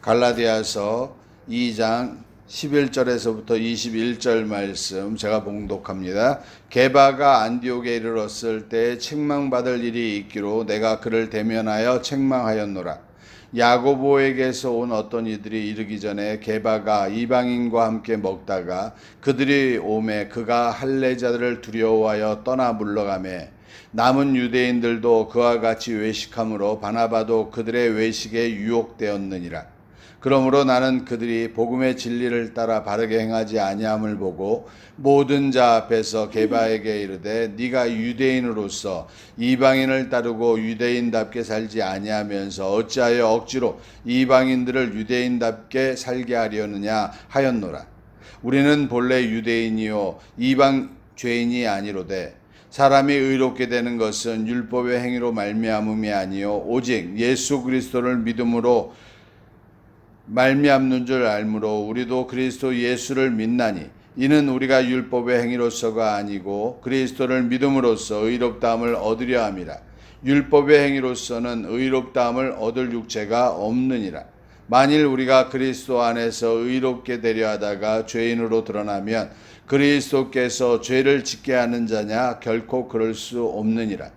갈라디아서 2장 11절에서부터 21절 말씀 제가 봉독합니다. 게바가 안디옥에 이르렀을 때 책망받을 일이 있기로 내가 그를 대면하여 책망하였노라. 야고보에게서 온 어떤 이들이 이르기 전에 게바가 이방인과 함께 먹다가 그들이 오매 그가 할례자들을 두려워하여 떠나 물러가매 남은 유대인들도 그와 같이 외식함으로 바나바도 그들의 외식에 유혹되었느니라. 그러므로 나는 그들이 복음의 진리를 따라 바르게 행하지 아니함을 보고 모든 자 앞에서 게바에게 이르되 네가 유대인으로서 이방인을 따르고 유대인답게 살지 아니하면서 어찌하여 억지로 이방인들을 유대인답게 살게 하려느냐 하였노라. 우리는 본래 유대인이요 이방 죄인이 아니로되 사람이 의롭게 되는 것은 율법의 행위로 말미암음이 아니요 오직 예수 그리스도를 믿음으로 말미암는 줄 알므로 우리도 그리스도 예수를 믿나니 이는 우리가 율법의 행위로서가 아니고 그리스도를 믿음으로써 의롭다함을 얻으려 함이라. 율법의 행위로서는 의롭다함을 얻을 육체가 없느니라. 만일 우리가 그리스도 안에서 의롭게 되려 하다가 죄인으로 드러나면 그리스도께서 죄를 짓게 하는 자냐? 결코 그럴 수 없느니라.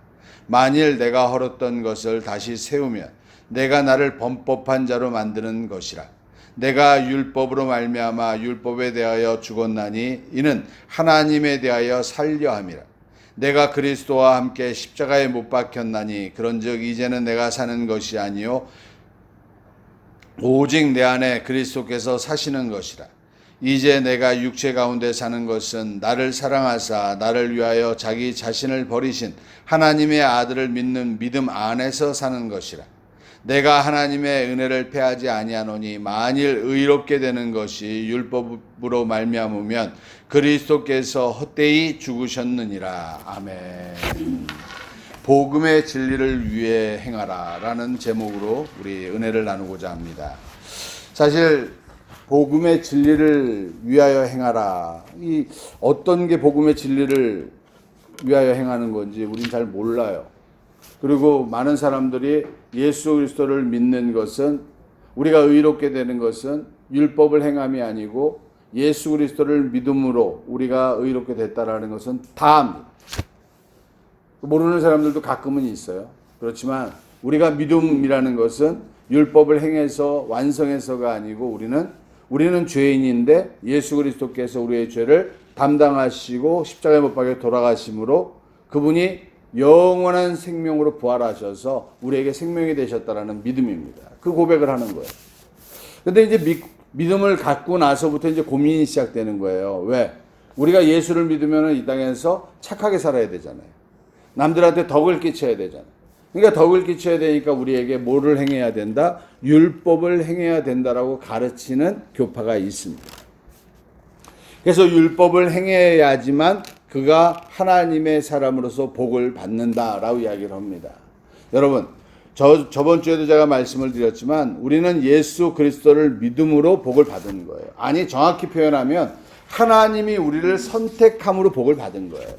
만일 내가 헐었던 것을 다시 세우면 내가 나를 범법한 자로 만드는 것이라. 내가 율법으로 말미암아 율법에 대하여 죽었나니 이는 하나님에 대하여 살려 함이라. 내가 그리스도와 함께 십자가에 못 박혔나니 그런즉 이제는 내가 사는 것이 아니요 오직 내 안에 그리스도께서 사시는 것이라. 이제 내가 육체 가운데 사는 것은 나를 사랑하사 나를 위하여 자기 자신을 버리신 하나님의 아들을 믿는 믿음 안에서 사는 것이라. 내가 하나님의 은혜를 패하지 아니하노니 만일 의롭게 되는 것이 율법으로 말미암으면 그리스도께서 헛되이 죽으셨느니라. 아멘. 복음의 진리를 위해 행하라 라는 제목으로 우리 은혜를 나누고자 합니다. 사실 복음의 진리를 위하여 행하라, 이 어떤 게 복음의 진리를 위하여 행하는 건지 우린 잘 몰라요. 그리고 많은 사람들이 예수 그리스도를 믿는 것은, 우리가 의롭게 되는 것은 율법을 행함이 아니고 예수 그리스도를 믿음으로 우리가 의롭게 됐다라는 것은 다 압니다. 모르는 사람들도 가끔은 있어요. 그렇지만 우리가 믿음이라는 것은 율법을 행해서 완성해서가 아니고 우리는 죄인인데 예수 그리스도께서 우리의 죄를 담당하시고 십자가에 못 박혀 돌아가심으로 그분이 영원한 생명으로 부활하셔서 우리에게 생명이 되셨다라는 믿음입니다. 그 고백을 하는 거예요. 근데 이제 믿음을 갖고 나서부터 이제 고민이 시작되는 거예요. 왜? 우리가 예수를 믿으면 이 땅에서 착하게 살아야 되잖아요. 남들한테 덕을 끼쳐야 되잖아요. 그러니까 덕을 끼쳐야 되니까 우리에게 뭐를 행해야 된다? 율법을 행해야 된다라고 가르치는 교파가 있습니다. 그래서 율법을 행해야지만 그가 하나님의 사람으로서 복을 받는다라고 이야기를 합니다. 여러분, 저번 주에도 제가 말씀을 드렸지만 우리는 예수 그리스도를 믿음으로 복을 받은 거예요. 아니, 정확히 표현하면 하나님이 우리를 선택함으로 복을 받은 거예요.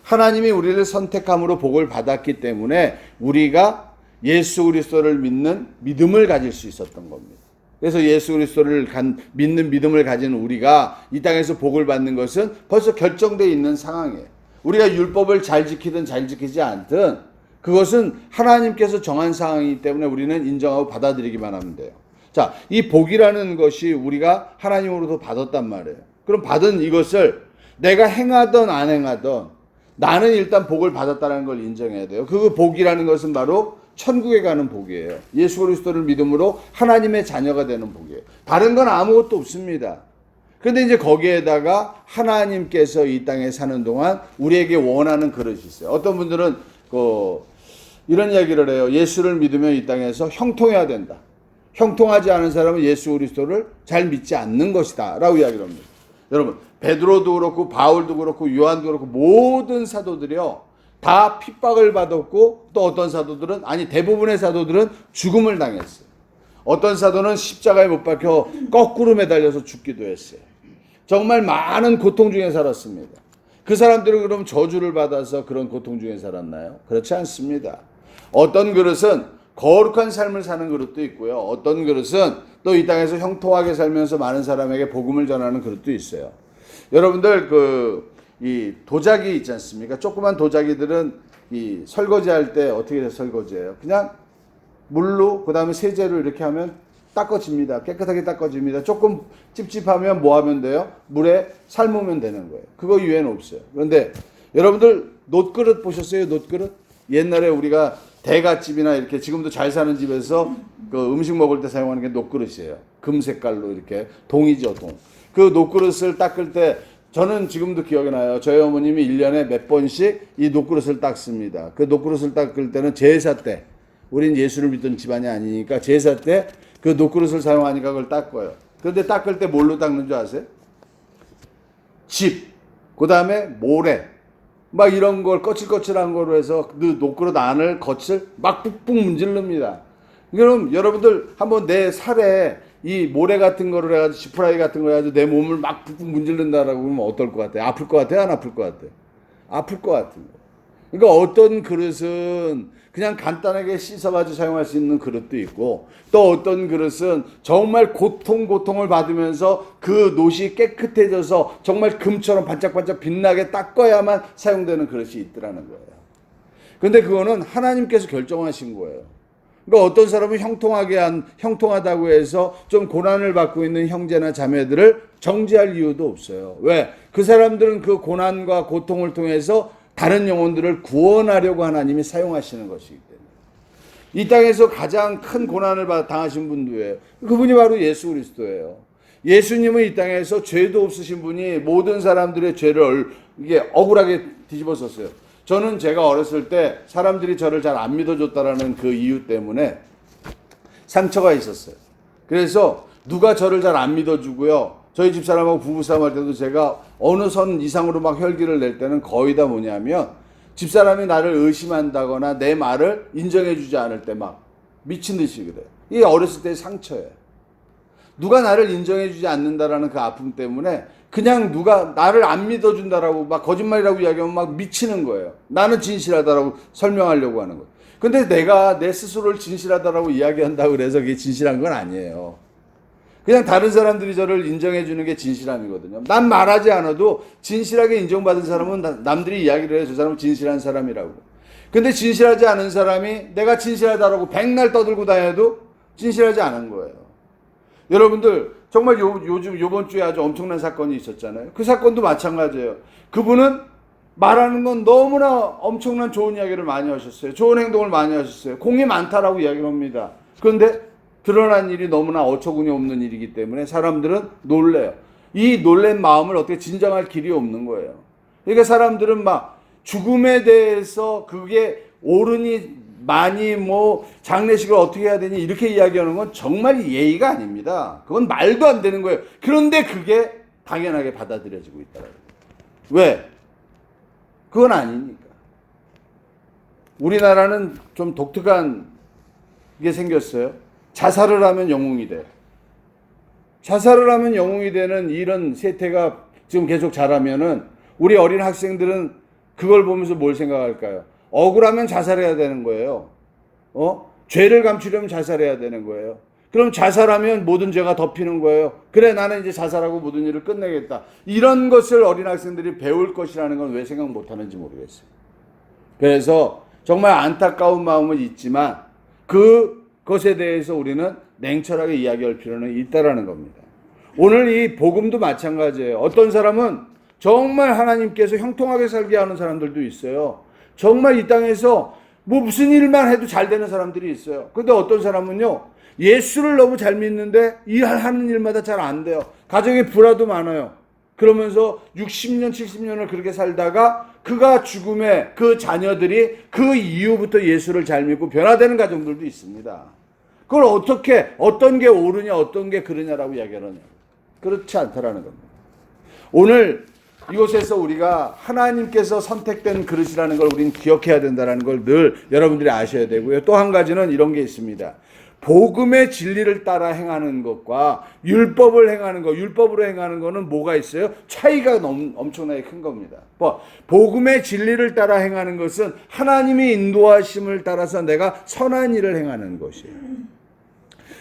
하나님이 우리를 선택함으로 복을 받았기 때문에 우리가 예수 그리스도를 믿는 믿음을 가질 수 있었던 겁니다. 그래서 예수 그리스도를 믿는 믿음을 가진 우리가 이 땅에서 복을 받는 것은 벌써 결정되어 있는 상황이에요. 우리가 율법을 잘 지키든 잘 지키지 않든 그것은 하나님께서 정한 상황이기 때문에 우리는 인정하고 받아들이기만 하면 돼요. 자, 이 복이라는 것이 우리가 하나님으로부터 받았단 말이에요. 그럼 받은 이것을 내가 행하든 안 행하든 나는 일단 복을 받았다는 걸 인정해야 돼요. 그 복이라는 것은 바로 천국에 가는 복이에요. 예수 그리스도를 믿음으로 하나님의 자녀가 되는 복이에요. 다른 건 아무것도 없습니다. 그런데 이제 거기에다가 하나님께서 이 땅에 사는 동안 우리에게 원하는 그릇이 있어요. 어떤 분들은 이런 이야기를 해요. 예수를 믿으면 이 땅에서 형통해야 된다. 형통하지 않은 사람은 예수 그리스도를 잘 믿지 않는 것이다 라고 이야기를 합니다. 여러분, 베드로도 그렇고 바울도 그렇고 요한도 그렇고 모든 사도들이요 다 핍박을 받았고, 또 어떤 사도들은, 아니 대부분의 사도들은 죽음을 당했어요. 어떤 사도는 십자가에 못 박혀 거꾸로 매달려서 죽기도 했어요. 정말 많은 고통 중에 살았습니다. 그 사람들은 그럼 저주를 받아서 그런 고통 중에 살았나요? 그렇지 않습니다. 어떤 그릇은 거룩한 삶을 사는 그릇도 있고요. 어떤 그릇은 또 이 땅에서 형통하게 살면서 많은 사람에게 복음을 전하는 그릇도 있어요. 여러분들 이 도자기 있지 않습니까? 조그만 도자기들은 이 설거지할 때 어떻게 해서 설거지해요? 그냥 물로 그다음에 세제로 이렇게 하면 닦아집니다. 깨끗하게 닦아집니다. 조금 찝찝하면 뭐 하면 돼요? 물에 삶으면 되는 거예요. 그거 이외에는 없어요. 그런데 여러분들 놋그릇 보셨어요? 놋그릇? 옛날에 우리가 대갓집이나 이렇게 지금도 잘 사는 집에서 그 음식 먹을 때 사용하는 게 놋그릇이에요. 금 색깔로 이렇게 동이죠, 동. 그 놋그릇을 닦을 때 저는 지금도 기억이 나요. 저희 어머님이 1년에 몇 번씩 이 놋그릇을 닦습니다. 그 놋그릇을 닦을 때는 제사 때, 우린 예수를 믿던 집안이 아니니까 제사 때 그 놋그릇을 사용하니까 그걸 닦아요. 그런데 닦을 때 뭘로 닦는 줄 아세요? 집, 그 다음에 모래, 막 이런 걸 거칠거칠한 거로 해서 그 놋그릇 안을 겉을 막 푹푹 문질릅니다. 그럼 여러분들 한번 내 살에 이 모래 같은 거를 해가지고 지푸라기 같은 거 해가지고 내 몸을 막 푹푹 문질른다라고 그러면 어떨 것 같아요? 아플 것 같아요? 안 아플 것 같아요? 아플 것 같은 거. 그러니까 어떤 그릇은 그냥 간단하게 씻어가지고 사용할 수 있는 그릇도 있고, 또 어떤 그릇은 정말 고통을 받으면서 그 놋이 깨끗해져서 정말 금처럼 반짝반짝 빛나게 닦아야만 사용되는 그릇이 있더라는 거예요. 근데 그거는 하나님께서 결정하신 거예요. 그러니까 어떤 사람은 형통하다고 해서 좀 고난을 받고 있는 형제나 자매들을 정죄할 이유도 없어요. 왜? 그 사람들은 그 고난과 고통을 통해서 다른 영혼들을 구원하려고 하나님이 사용하시는 것이기 때문에. 이 땅에서 가장 큰 고난을 당하신 분도예요. 그분이 바로 예수 그리스도예요. 예수님은 이 땅에서 죄도 없으신 분이 모든 사람들의 죄를 이게 억울하게 뒤집어섰어요. 저는 제가 어렸을 때 사람들이 저를 잘 안 믿어줬다라는 그 이유 때문에 상처가 있었어요. 그래서 누가 저를 잘 안 믿어주고요. 저희 집사람하고 부부싸움 할 때도 제가 어느 선 이상으로 막 혈기를 낼 때는 거의 다 뭐냐면 집사람이 나를 의심한다거나 내 말을 인정해주지 않을 때 막 미친 듯이 그래요. 이게 어렸을 때의 상처예요. 누가 나를 인정해주지 않는다라는 그 아픔 때문에 그냥 누가 나를 안 믿어준다라고 막 거짓말이라고 이야기하면 막 미치는 거예요. 나는 진실하다라고 설명하려고 하는 거예요. 근데 내가 내 스스로를 진실하다라고 이야기한다고 그래서 그게 진실한 건 아니에요. 그냥 다른 사람들이 저를 인정해주는 게 진실함이거든요. 난 말하지 않아도 진실하게 인정받은 사람은 남들이 이야기를 해요. 저 사람은 진실한 사람이라고. 근데 진실하지 않은 사람이 내가 진실하다라고 백날 떠들고 다녀도 진실하지 않은 거예요. 여러분들 정말 요번 주에 아주 엄청난 사건이 있었잖아요. 그 사건도 마찬가지예요. 그분은 말하는 건 너무나 엄청난 좋은 이야기를 많이 하셨어요. 좋은 행동을 많이 하셨어요. 공이 많다라고 이야기를 합니다. 그런데 드러난 일이 너무나 어처구니 없는 일이기 때문에 사람들은 놀래요. 이 놀란 마음을 어떻게 진정할 길이 없는 거예요. 그러니까 사람들은 막 죽음에 대해서 그게 옳으니 많이 뭐 장례식을 어떻게 해야 되니 이렇게 이야기하는 건 정말 예의가 아닙니다. 그건 말도 안 되는 거예요. 그런데 그게 당연하게 받아들여지고 있다는 거예요. 왜? 그건 아니니까. 우리나라는 좀 독특한 게 생겼어요. 자살을 하면 영웅이 돼. 자살을 하면 영웅이 되는 이런 세태가 지금 계속 자라면은 우리 어린 학생들은 그걸 보면서 뭘 생각할까요? 억울하면 자살해야 되는 거예요. 죄를 감추려면 자살해야 되는 거예요. 그럼 자살하면 모든 죄가 덮이는 거예요. 그래, 나는 이제 자살하고 모든 일을 끝내겠다. 이런 것을 어린 학생들이 배울 것이라는 건 왜 생각 못 하는지 모르겠어요. 그래서 정말 안타까운 마음은 있지만 그것에 대해서 우리는 냉철하게 이야기할 필요는 있다라는 겁니다. 오늘 이 복음도 마찬가지예요. 어떤 사람은 정말 하나님께서 형통하게 살게 하는 사람들도 있어요. 정말 이 땅에서 뭐 무슨 일만 해도 잘 되는 사람들이 있어요. 근데 어떤 사람은요, 예수를 너무 잘 믿는데 하는 일마다 잘 안 돼요. 가정에 불화도 많아요. 그러면서 60년, 70년을 그렇게 살다가 그가 죽음에 그 자녀들이 그 이후부터 예수를 잘 믿고 변화되는 가정들도 있습니다. 그걸 어떻게, 어떤 게 옳으냐, 어떤 게 그러냐라고 이야기하느냐. 그렇지 않다라는 겁니다. 오늘 이곳에서 우리가 하나님께서 선택된 그릇이라는 걸 우리는 기억해야 된다는 걸 늘 여러분들이 아셔야 되고요. 또 한 가지는 이런 게 있습니다. 복음의 진리를 따라 행하는 것과 율법을 행하는 것, 율법으로 행하는 것은 뭐가 있어요? 차이가 엄청나게 큰 겁니다. 복음의 진리를 따라 행하는 것은 하나님의 인도하심을 따라서 내가 선한 일을 행하는 것이에요.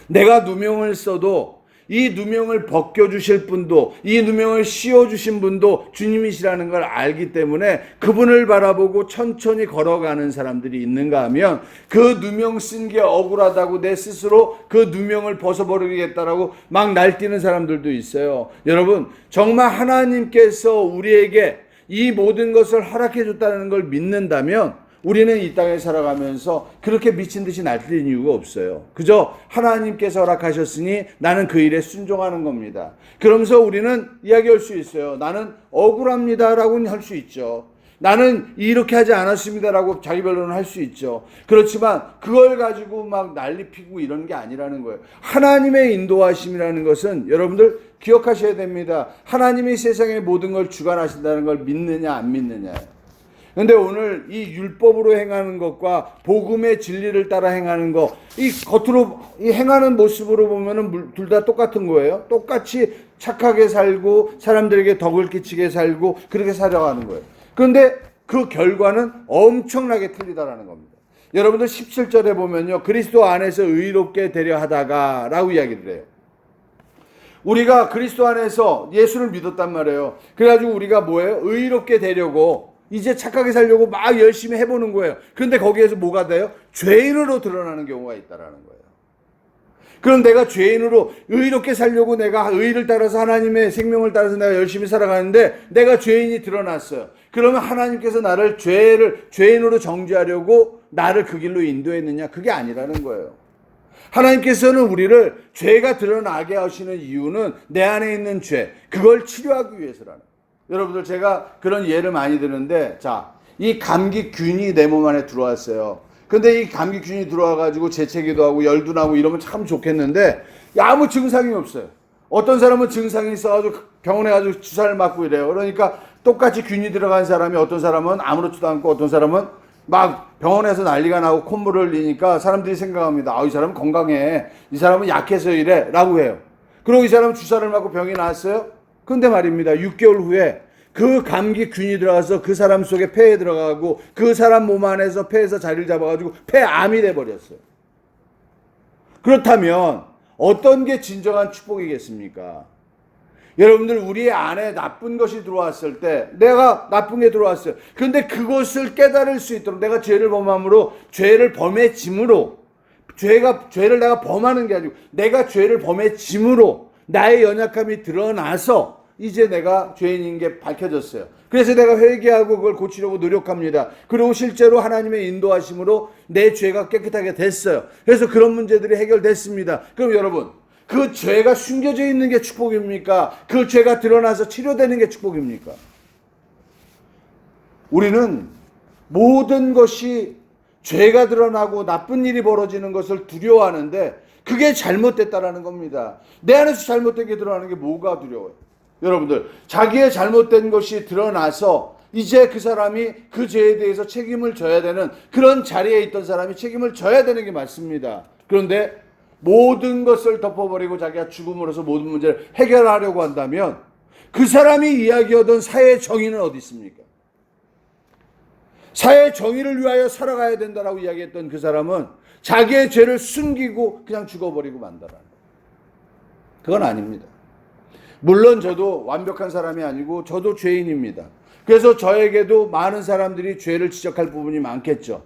내가 누명을 써도 이 누명을 벗겨주실 분도, 이 누명을 씌워주신 분도 주님이시라는 걸 알기 때문에 그분을 바라보고 천천히 걸어가는 사람들이 있는가 하면, 그 누명 쓴 게 억울하다고 내 스스로 그 누명을 벗어버리겠다라고 막 날뛰는 사람들도 있어요. 여러분, 정말 하나님께서 우리에게 이 모든 것을 허락해 줬다는 걸 믿는다면 우리는 이 땅에 살아가면서 그렇게 미친 듯이 날뛸 이유가 없어요. 그저 하나님께서 허락하셨으니 나는 그 일에 순종하는 겁니다. 그러면서 우리는 이야기할 수 있어요. 나는 억울합니다라고는 할 수 있죠. 나는 이렇게 하지 않았습니다라고 자기 변론을 할 수 있죠. 그렇지만 그걸 가지고 막 난리 피고 이런 게 아니라는 거예요. 하나님의 인도하심이라는 것은 여러분들 기억하셔야 됩니다. 하나님이 세상의 모든 걸 주관하신다는 걸 믿느냐 안 믿느냐예요. 근데 오늘 이 율법으로 행하는 것과 복음의 진리를 따라 행하는 것, 이 겉으로 이 행하는 모습으로 보면은 둘 다 똑같은 거예요. 똑같이 착하게 살고 사람들에게 덕을 끼치게 살고 그렇게 살아가는 거예요. 그런데 그 결과는 엄청나게 틀리다라는 겁니다. 여러분들 17절에 보면요, 그리스도 안에서 의롭게 되려 하다가 라고 이야기를 해요. 우리가 그리스도 안에서 예수를 믿었단 말이에요. 그래가지고 우리가 뭐예요? 의롭게 되려고 이제 착하게 살려고 막 열심히 해보는 거예요. 그런데 거기에서 뭐가 돼요? 죄인으로 드러나는 경우가 있다라는 거예요. 그럼 내가 죄인으로 의롭게 살려고 내가 의를 따라서 하나님의 생명을 따라서 내가 열심히 살아가는데 내가 죄인이 드러났어요. 그러면 하나님께서 나를 죄인으로 정죄하려고 나를 그 길로 인도했느냐? 그게 아니라는 거예요. 하나님께서는 우리를 죄가 드러나게 하시는 이유는 내 안에 있는 죄, 그걸 치료하기 위해서라는 거예요. 여러분들, 제가 그런 예를 많이 드는데, 자, 이 감기균이 내 몸 안에 들어왔어요. 근데 이 감기균이 들어와가지고 재채기도 하고 열도 나고 이러면 참 좋겠는데 아무 증상이 없어요. 어떤 사람은 증상이 있어가지고 병원에 가지고 주사를 맞고 이래요. 그러니까 똑같이 균이 들어간 사람이, 어떤 사람은 아무렇지도 않고 어떤 사람은 막 병원에서 난리가 나고 콧물을 흘리니까 사람들이 생각합니다. 이 사람은 건강해, 이 사람은 약해서 이래 라고 해요. 그리고 이 사람은 주사를 맞고 병이 나았어요. 근데 말입니다, 6개월 후에 그 감기균이 들어가서 그 사람 속에 폐에 들어가고 그 사람 몸 안에서 폐에서 자리를 잡아가지고 폐암이 돼버렸어요. 그렇다면 어떤 게 진정한 축복이겠습니까? 여러분들, 우리 안에 나쁜 것이 들어왔을 때, 내가 나쁜 게 들어왔어요. 그런데 그것을 깨달을 수 있도록, 내가 죄를 범함으로, 죄를 범해짐으로, 죄를 내가 범하는 게 아니고 내가 죄를 범해짐으로 나의 연약함이 드러나서 이제 내가 죄인인 게 밝혀졌어요. 그래서 내가 회개하고 그걸 고치려고 노력합니다. 그리고 실제로 하나님의 인도하심으로 내 죄가 깨끗하게 됐어요. 그래서 그런 문제들이 해결됐습니다. 그럼 여러분, 그 죄가 숨겨져 있는 게 축복입니까? 그 죄가 드러나서 치료되는 게 축복입니까? 우리는 모든 것이 죄가 드러나고 나쁜 일이 벌어지는 것을 두려워하는데 그게 잘못됐다라는 겁니다. 내 안에서 잘못된 게 드러나는 게 뭐가 두려워요? 여러분들, 자기의 잘못된 것이 드러나서 이제 그 사람이 그 죄에 대해서 책임을 져야 되는, 그런 자리에 있던 사람이 책임을 져야 되는 게 맞습니다. 그런데 모든 것을 덮어버리고 자기가 죽음으로써 모든 문제를 해결하려고 한다면 그 사람이 이야기하던 사회의 정의는 어디 있습니까? 사회의 정의를 위하여 살아가야 된다라고 이야기했던 그 사람은 자기의 죄를 숨기고 그냥 죽어버리고 만다라는 거예요. 그건 아닙니다. 물론 저도 완벽한 사람이 아니고 저도 죄인입니다. 그래서 저에게도 많은 사람들이 죄를 지적할 부분이 많겠죠.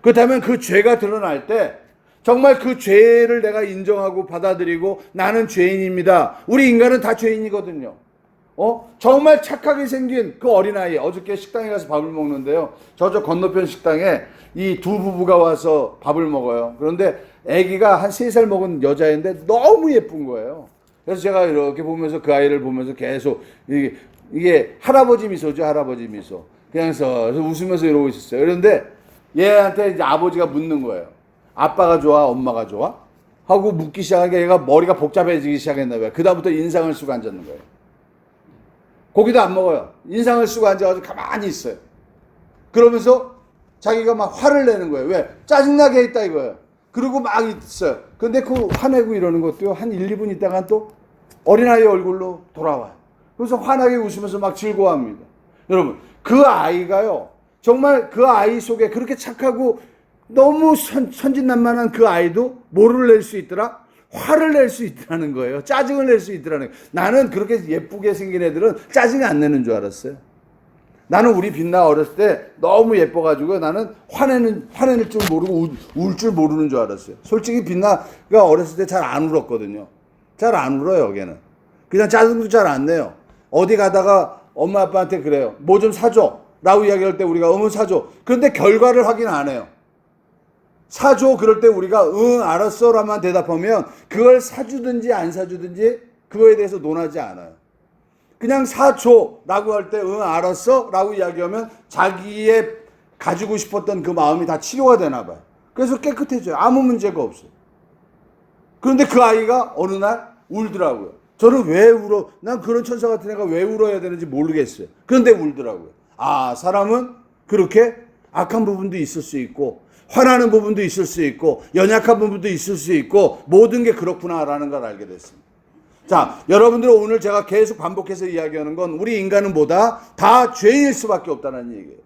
그렇다면 그 죄가 드러날 때 정말 그 죄를 내가 인정하고 받아들이고 나는 죄인입니다. 우리 인간은 다 죄인이거든요. 정말 착하게 생긴 그 어린아이, 어저께 식당에 가서 밥을 먹는데요, 저쪽 건너편 식당에 이 두 부부가 와서 밥을 먹어요. 그런데 아기가 한 3살 먹은 여자인데 너무 예쁜 거예요. 그래서 제가 이렇게 보면서 그 아이를 보면서 계속 이게 할아버지 미소죠, 할아버지 미소. 그래서 웃으면서 이러고 있었어요. 그런데 얘한테 이제 아버지가 묻는 거예요. 아빠가 좋아, 엄마가 좋아? 하고 묻기 시작하니까 얘가 머리가 복잡해지기 시작했나 봐요. 그다음부터 인상을 쓰고 앉았는 거예요. 고기도 안 먹어요. 인상을 쓰고 앉아가지고 가만히 있어요. 그러면서 자기가 막 화를 내는 거예요. 왜? 짜증나게 했다 이거예요. 그리고 막 있어요. 근데 그 화내고 이러는 것도요, 한 1, 2분 있다가 또 어린아이 얼굴로 돌아와요. 그래서 환하게 웃으면서 막 즐거워합니다. 여러분, 그 아이가요, 정말 그 아이 속에 그렇게 착하고 너무 선진난만한 그 아이도 뭐를 낼 수 있더라? 화를 낼 수 있더라는 거예요. 짜증을 낼 수 있더라는 거예요. 나는 그렇게 예쁘게 생긴 애들은 짜증 안 내는 줄 알았어요. 나는 우리 빛나 어렸을 때 너무 예뻐가지고 나는 화내는 줄 모르고 울 줄 모르는 줄 알았어요. 솔직히 빛나가 어렸을 때 잘 안 울었거든요. 잘 안 울어요, 걔는. 그냥 짜증도 잘 안 내요. 어디 가다가 엄마 아빠한테 그래요. 뭐 좀 사줘 라고 이야기할 때 우리가 사줘. 그런데 결과를 확인 안 해요. 사줘 그럴 때 우리가 알았어 라만 대답하면 그걸 사주든지 안 사주든지 그거에 대해서 논하지 않아요. 그냥 사줘 라고 할 때 알았어 라고 이야기하면 자기의 가지고 싶었던 그 마음이 다 치료가 되나 봐요. 그래서 깨끗해져요. 아무 문제가 없어요. 그런데 그 아이가 어느 날 울더라고요. 저는 왜 울어? 난 그런 천사 같은 애가 왜 울어야 되는지 모르겠어요. 그런데 울더라고요. 아, 사람은 그렇게 악한 부분도 있을 수 있고 화나는 부분도 있을 수 있고 연약한 부분도 있을 수 있고 모든 게 그렇구나라는 걸 알게 됐습니다. 자, 여러분들 오늘 제가 계속 반복해서 이야기하는 건 우리 인간은 뭐다? 다 죄일 수밖에 없다는 얘기예요.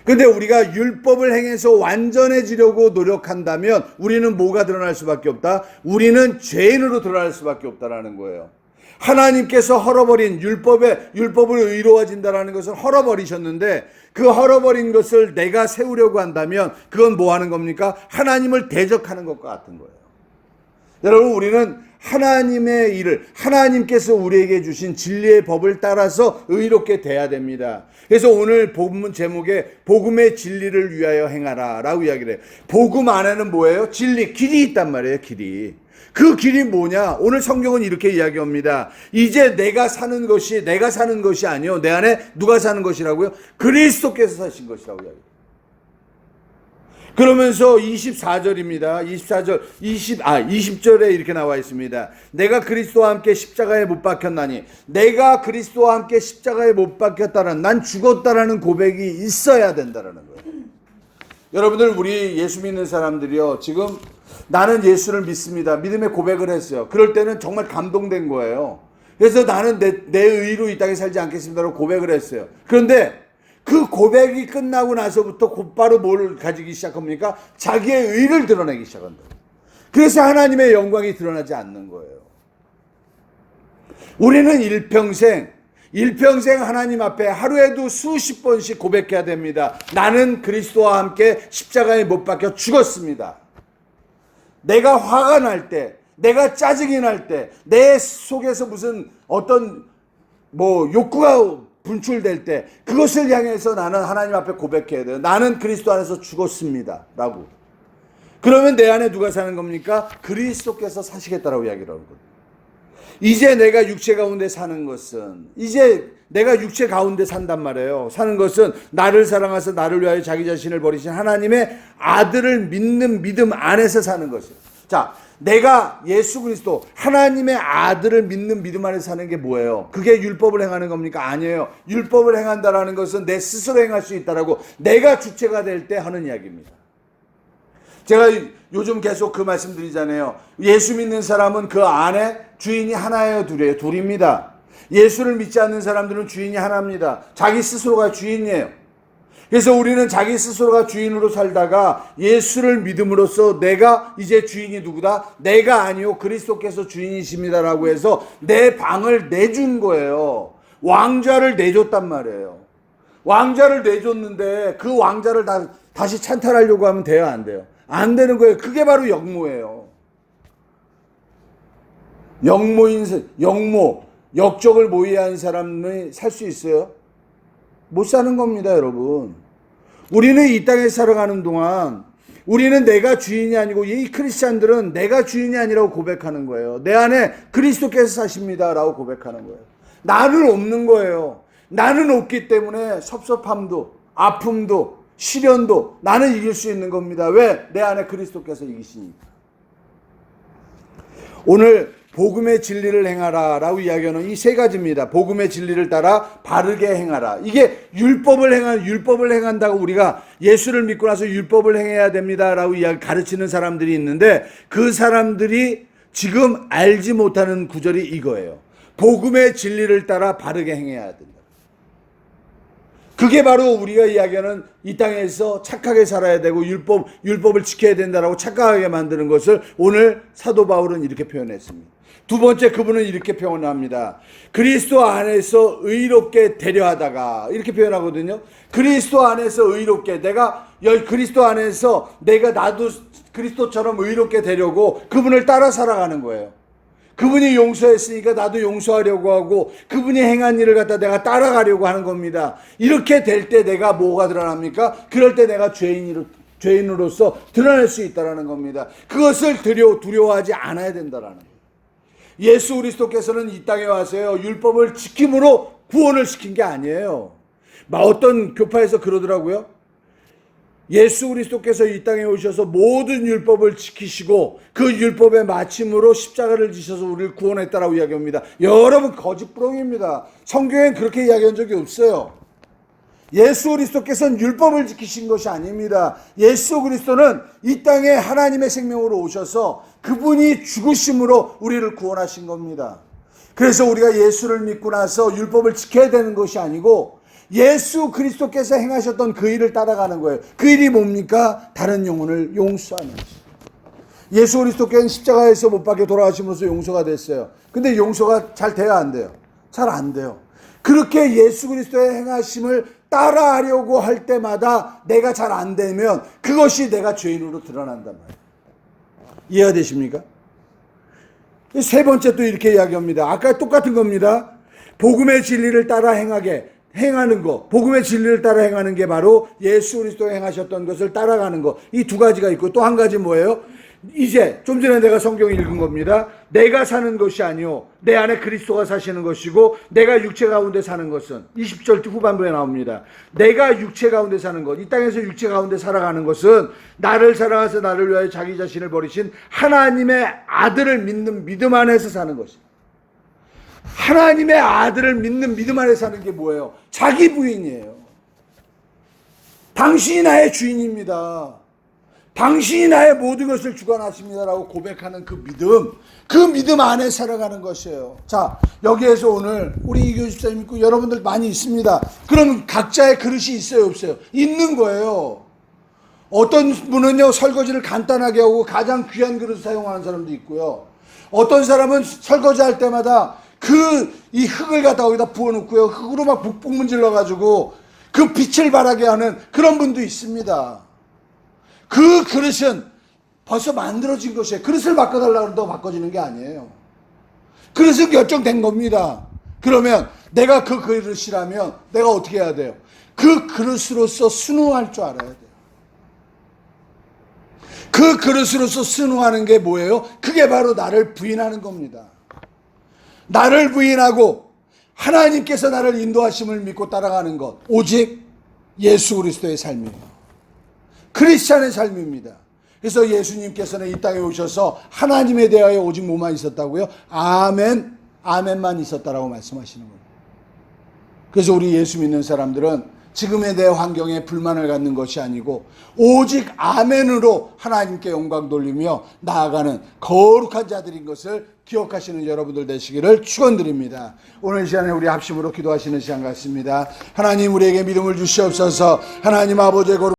근데 우리가 율법을 행해서 완전해지려고 노력한다면 우리는 뭐가 드러날 수밖에 없다? 우리는 죄인으로 드러날 수밖에 없다라는 거예요. 하나님께서 헐어버린 율법을 의로워진다라는 것을 헐어버리셨는데 그 헐어버린 것을 내가 세우려고 한다면 그건 뭐 하는 겁니까? 하나님을 대적하는 것과 같은 거예요. 여러분, 우리는 하나님의 일을, 하나님께서 우리에게 주신 진리의 법을 따라서 의롭게 돼야 됩니다. 그래서 오늘 복음 제목에 복음의 진리를 위하여 행하라 라고 이야기를 해요. 복음 안에는 뭐예요? 진리, 길이 있단 말이에요. 길이. 그 길이 뭐냐? 오늘 성경은 이렇게 이야기합니다. 이제 내가 사는 것이 아니요, 내 안에 누가 사는 것이라고요? 그리스도께서 사신 것이라고 이야기해요. 그러면서 24절입니다. 20절에 이렇게 나와 있습니다. 내가 그리스도와 함께 십자가에 못 박혔나니, 내가 그리스도와 함께 십자가에 못 박혔다는, 난 죽었다라는 고백이 있어야 된다라는 거예요. 여러분들, 우리 예수 믿는 사람들이요, 지금 나는 예수를 믿습니다. 믿음의 고백을 했어요. 그럴 때는 정말 감동된 거예요. 그래서 나는 내 의로 이 땅에 살지 않겠습니다라고 고백을 했어요. 그런데 그 고백이 끝나고 나서부터 곧바로 뭘 가지기 시작합니까? 자기의 의를 드러내기 시작한다. 그래서 하나님의 영광이 드러나지 않는 거예요. 우리는 일평생 하나님 앞에 하루에도 수십 번씩 고백해야 됩니다. 나는 그리스도와 함께 십자가에 못 박혀 죽었습니다. 내가 화가 날 때, 내가 짜증이 날 때, 내 속에서 무슨 어떤 욕구가 분출될 때 그것을 향해서 나는 하나님 앞에 고백해야 돼요. 나는 그리스도 안에서 죽었습니다 라고. 그러면 내 안에 누가 사는 겁니까? 그리스도께서 사시겠다라고 이야기를 하는 거예요. 이제 내가 육체 가운데 사는 것은, 이제 내가 육체 가운데 산단 말이에요. 사는 것은 나를 사랑하사 나를 위하여 자기 자신을 버리신 하나님의 아들을 믿는 믿음 안에서 사는 것이에요. 자, 내가 예수 그리스도 하나님의 아들을 믿는 믿음 안에 사는 게 뭐예요? 그게 율법을 행하는 겁니까? 아니에요. 율법을 행한다라는 것은 내 스스로 행할 수 있다라고 내가 주체가 될 때 하는 이야기입니다. 제가 요즘 계속 그 말씀 드리잖아요. 예수 믿는 사람은 그 안에 주인이 하나예요, 둘이에요? 둘입니다. 예수를 믿지 않는 사람들은 주인이 하나입니다. 자기 스스로가 주인이에요. 그래서 우리는 자기 스스로가 주인으로 살다가 예수를 믿음으로써 내가 이제 주인이 누구다? 내가 아니요, 그리스도께서 주인이십니다라고 해서 내 방을 내준 거예요. 왕좌를 내줬단 말이에요. 왕좌를 내줬는데 그 왕좌를 다시 찬탈하려고 하면 돼요, 안 돼요? 안 되는 거예요. 그게 바로 역모예요. 역적을 모의한 사람이 살 수 있어요? 못 사는 겁니다, 여러분. 우리는 이 땅에 살아가는 동안 우리는 내가 주인이 아니고, 이 크리스찬들은 내가 주인이 아니라고 고백하는 거예요. 내 안에 그리스도께서 사십니다 라고 고백하는 거예요. 나는 없는 거예요. 나는 없기 때문에 섭섭함도 아픔도 시련도 나는 이길 수 있는 겁니다. 왜? 내 안에 그리스도께서 이기시니까. 오늘 복음의 진리를 행하라 라고 이야기하는 이 세 가지입니다. 복음의 진리를 따라 바르게 행하라. 이게 율법을 행한다고 우리가 예수를 믿고 나서 율법을 행해야 됩니다 라고 가르치는 사람들이 있는데, 그 사람들이 지금 알지 못하는 구절이 이거예요. 복음의 진리를 따라 바르게 행해야 된다. 그게 바로 우리가 이야기하는 이 땅에서 착하게 살아야 되고 율법을 지켜야 된다라고 착각하게 만드는 것을 오늘 사도 바울은 이렇게 표현했습니다. 두 번째, 그분은 이렇게 표현합니다. 그리스도 안에서 의롭게 되려 하다가, 이렇게 표현하거든요. 그리스도 안에서 의롭게, 내가 그리스도 안에서 나도 그리스도처럼 의롭게 되려고 그분을 따라 살아가는 거예요. 그분이 용서했으니까 나도 용서하려고 하고, 그분이 행한 일을 갖다 내가 따라가려고 하는 겁니다. 이렇게 될 때 내가 뭐가 드러납니까? 그럴 때 내가 죄인으로서 드러날 수 있다는 겁니다. 그것을 두려워하지 않아야 된다는 거예요. 예수 그리스도께서는 이 땅에 와서요, 율법을 지킴으로 구원을 시킨 게 아니에요. 어떤 교파에서 그러더라고요. 예수 그리스도께서 이 땅에 오셔서 모든 율법을 지키시고 그 율법의 마침으로 십자가를 지셔서 우리를 구원했다라고 이야기합니다. 여러분, 거짓부렁입니다. 성경엔 그렇게 이야기한 적이 없어요. 예수 그리스도께서는 율법을 지키신 것이 아닙니다. 예수 그리스도는 이 땅에 하나님의 생명으로 오셔서 그분이 죽으심으로 우리를 구원하신 겁니다. 그래서 우리가 예수를 믿고 나서 율법을 지켜야 되는 것이 아니고 예수 그리스도께서 행하셨던 그 일을 따라가는 거예요. 그 일이 뭡니까? 다른 영혼을 용서하는 것이에요. 예수 그리스도께서는 십자가에서 못 박혀 돌아가시면서 용서가 됐어요. 근데 용서가 잘 돼야 안 돼요? 잘 안 돼요. 그렇게 예수 그리스도의 행하심을 따라하려고 할 때마다 내가 잘 안 되면 그것이 내가 죄인으로 드러난단 말이에요. 이해가 되십니까? 세 번째 또 이렇게 이야기합니다. 아까 똑같은 겁니다. 복음의 진리를 따라 행하는 것, 복음의 진리를 따라 행하는 게 바로 예수 그리스도가 행하셨던 것을 따라가는 것. 이 두 가지가 있고, 또 한 가지 뭐예요? 이제 좀 전에 내가 성경 읽은 겁니다. 내가 사는 것이 아니요 내 안에 그리스도가 사시는 것이고, 내가 육체 가운데 사는 것은 20절 후반부에 나옵니다. 내가 육체 가운데 사는 것, 이 땅에서 육체 가운데 살아가는 것은 나를 사랑하사 나를 위하여 자기 자신을 버리신 하나님의 아들을 믿는 믿음 안에서 사는 것입니다. 하나님의 아들을 믿는 믿음 안에 사는 게 뭐예요? 자기 부인이에요. 당신이 나의 주인입니다. 당신이 나의 모든 것을 주관하십니다라고 고백하는 그 믿음 안에 살아가는 것이에요. 자, 여기에서 오늘 우리 이교주 집사님 있고 여러분들 많이 있습니다. 그럼 각자의 그릇이 있어요, 없어요? 있는 거예요. 어떤 분은요, 설거지를 간단하게 하고 가장 귀한 그릇을 사용하는 사람도 있고요. 어떤 사람은 설거지할 때마다 이 흙을 갖다 거기다 부어놓고요, 흙으로 막 북북 문질러가지고 그 빛을 발하게 하는 그런 분도 있습니다. 그 그릇은 벌써 만들어진 것이에요. 그릇을 바꿔달라고 한다고 바꿔지는 게 아니에요. 그릇은 결정된 겁니다. 그러면 내가 그 그릇이라면 내가 어떻게 해야 돼요? 그 그릇으로서 순응할 줄 알아야 돼요. 그 그릇으로서 순응하는 게 뭐예요? 그게 바로 나를 부인하는 겁니다. 나를 부인하고 하나님께서 나를 인도하심을 믿고 따라가는 것, 오직 예수 그리스도의 삶이에요. 크리스찬의 삶입니다. 그래서 예수님께서는 이 땅에 오셔서 하나님에 대하여 오직 뭐만 있었다고요? 아멘만 있었다라고 말씀하시는 겁니다. 그래서 우리 예수 믿는 사람들은 지금에 대해 환경에 불만을 갖는 것이 아니고 오직 아멘으로 하나님께 영광 돌리며 나아가는 거룩한 자들인 것을 기억하시는 여러분들 되시기를 축원드립니다. 오늘 시간에 우리 합심으로 기도하시는 시간 같습니다. 하나님, 우리에게 믿음을 주시옵소서. 하나님 아버지의 거룩